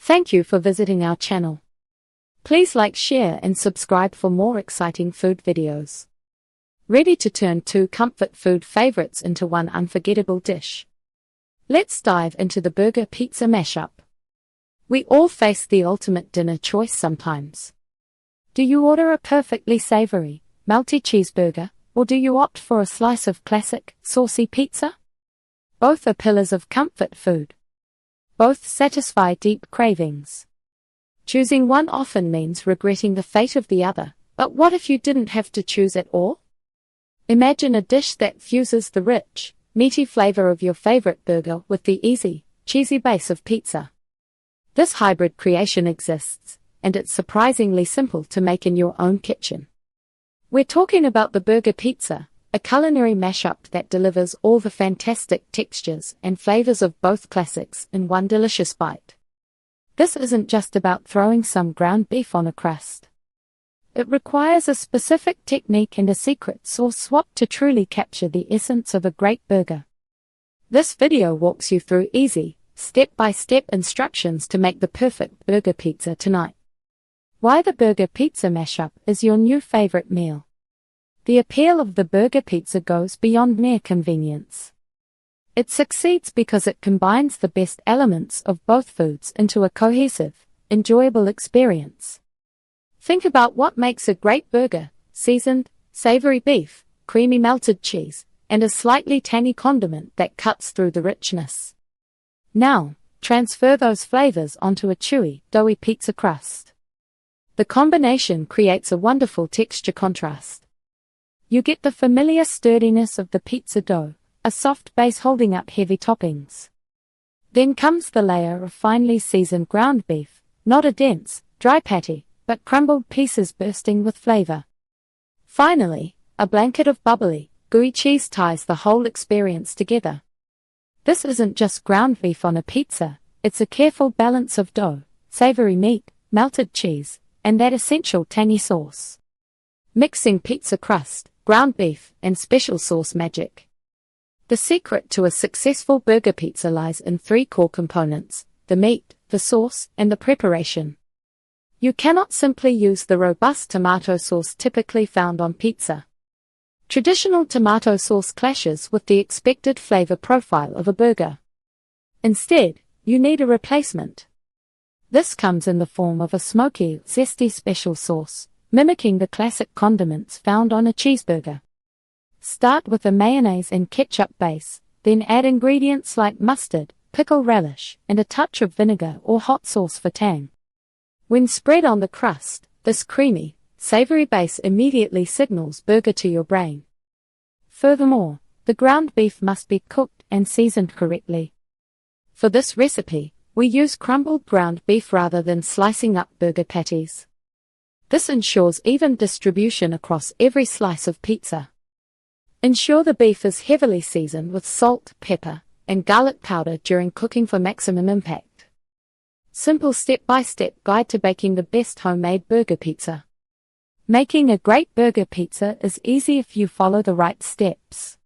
Thank you for visiting our channel. Please like, share and subscribe for more exciting food videos. Ready to turn two comfort food favorites into one unforgettable dish? Let's dive into the burger pizza mashup. We all face the ultimate dinner choice sometimes. Do you order a perfectly savory, melty cheeseburger, or do you opt for a slice of classic, saucy pizza? Both are pillars of comfort food. Both satisfy deep cravings. Choosing one often means regretting the fate of the other, but what if you didn't have to choose at all? Imagine a dish that fuses the rich, meaty flavor of your favorite burger with the easy, cheesy base of pizza. This hybrid creation exists, and it's surprisingly simple to make in your own kitchen. We're talking about the burger pizza, a culinary mashup that delivers all the fantastic textures and flavors of both classics in one delicious bite. This isn't just about throwing some ground beef on a crust. It requires a specific technique and a secret sauce swap to truly capture the essence of a great burger. This video walks you through easy, step-by-step instructions to make the perfect burger pizza tonight. Why the burger pizza mashup is your new favorite meal. The appeal of the burger pizza goes beyond mere convenience. It succeeds because it combines the best elements of both foods into a cohesive, enjoyable experience. Think about what makes a great burger: seasoned, savory beef, creamy melted cheese, and a slightly tangy condiment that cuts through the richness. Now, transfer those flavors onto a chewy, doughy pizza crust. The combination creates a wonderful texture contrast. You get the familiar sturdiness of the pizza dough, a soft base holding up heavy toppings. Then comes the layer of finely seasoned ground beef, not a dense, dry patty, but crumbled pieces bursting with flavor. Finally, a blanket of bubbly, gooey cheese ties the whole experience together. This isn't just ground beef on a pizza, it's a careful balance of dough, savory meat, melted cheese, and that essential tangy sauce. Mixing pizza crust, ground beef, and special sauce magic. The secret to a successful burger pizza lies in three core components: the meat, the sauce, and the preparation. You cannot simply use the robust tomato sauce typically found on pizza. Traditional tomato sauce clashes with the expected flavor profile of a burger. Instead, you need a replacement. This comes in the form of a smoky, zesty special sauce, mimicking the classic condiments found on a cheeseburger. Start with a mayonnaise and ketchup base, then add ingredients like mustard, pickle relish, and a touch of vinegar or hot sauce for tang. When spread on the crust, this creamy, savory base immediately signals burger to your brain. Furthermore, the ground beef must be cooked and seasoned correctly. For this recipe, we use crumbled ground beef rather than slicing up burger patties. This ensures even distribution across every slice of pizza. Ensure the beef is heavily seasoned with salt, pepper, and garlic powder during cooking for maximum impact. Simple step-by-step guide to baking the best homemade burger pizza. Making a great burger pizza is easy if you follow the right steps.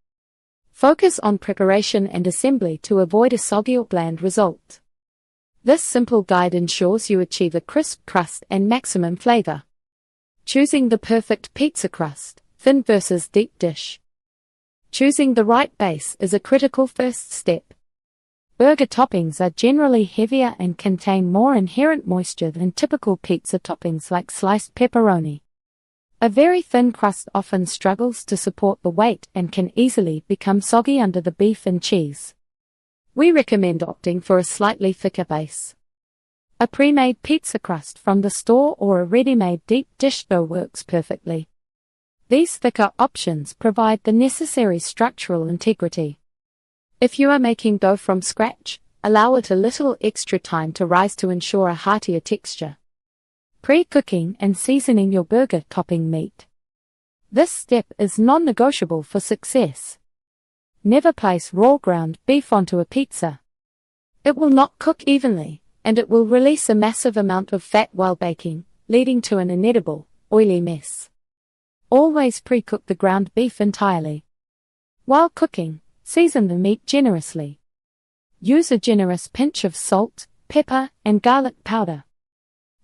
Focus on preparation and assembly to avoid a soggy or bland result. This simple guide ensures you achieve a crisp crust and maximum flavor. Choosing the perfect pizza crust, thin versus deep dish. Choosing the right base is a critical first step. Burger toppings are generally heavier and contain more inherent moisture than typical pizza toppings like sliced pepperoni. A very thin crust often struggles to support the weight and can easily become soggy under the beef and cheese. We recommend opting for a slightly thicker base. A pre-made pizza crust from the store or a ready-made deep dish dough works perfectly. These thicker options provide the necessary structural integrity. If you are making dough from scratch, allow it a little extra time to rise to ensure a heartier texture. Pre-cooking and seasoning your burger topping meat. This step is non-negotiable for success. Never place raw ground beef onto a pizza. It will not cook evenly, and it will release a massive amount of fat while baking, leading to an inedible, oily mess. Always pre-cook the ground beef entirely. While cooking, season the meat generously. Use a generous pinch of salt, pepper, and garlic powder.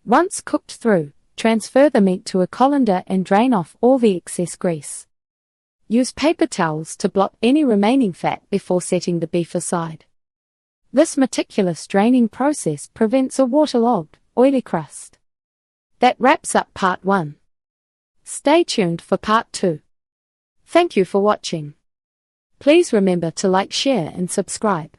Once cooked through, transfer the meat to a colander and drain off all the excess grease. Use paper towels to blot any remaining fat before setting the beef aside. This meticulous draining process prevents a waterlogged, oily crust. That wraps up part 1. Stay tuned for part 2. Thank you for watching. Please remember to like, share, and subscribe.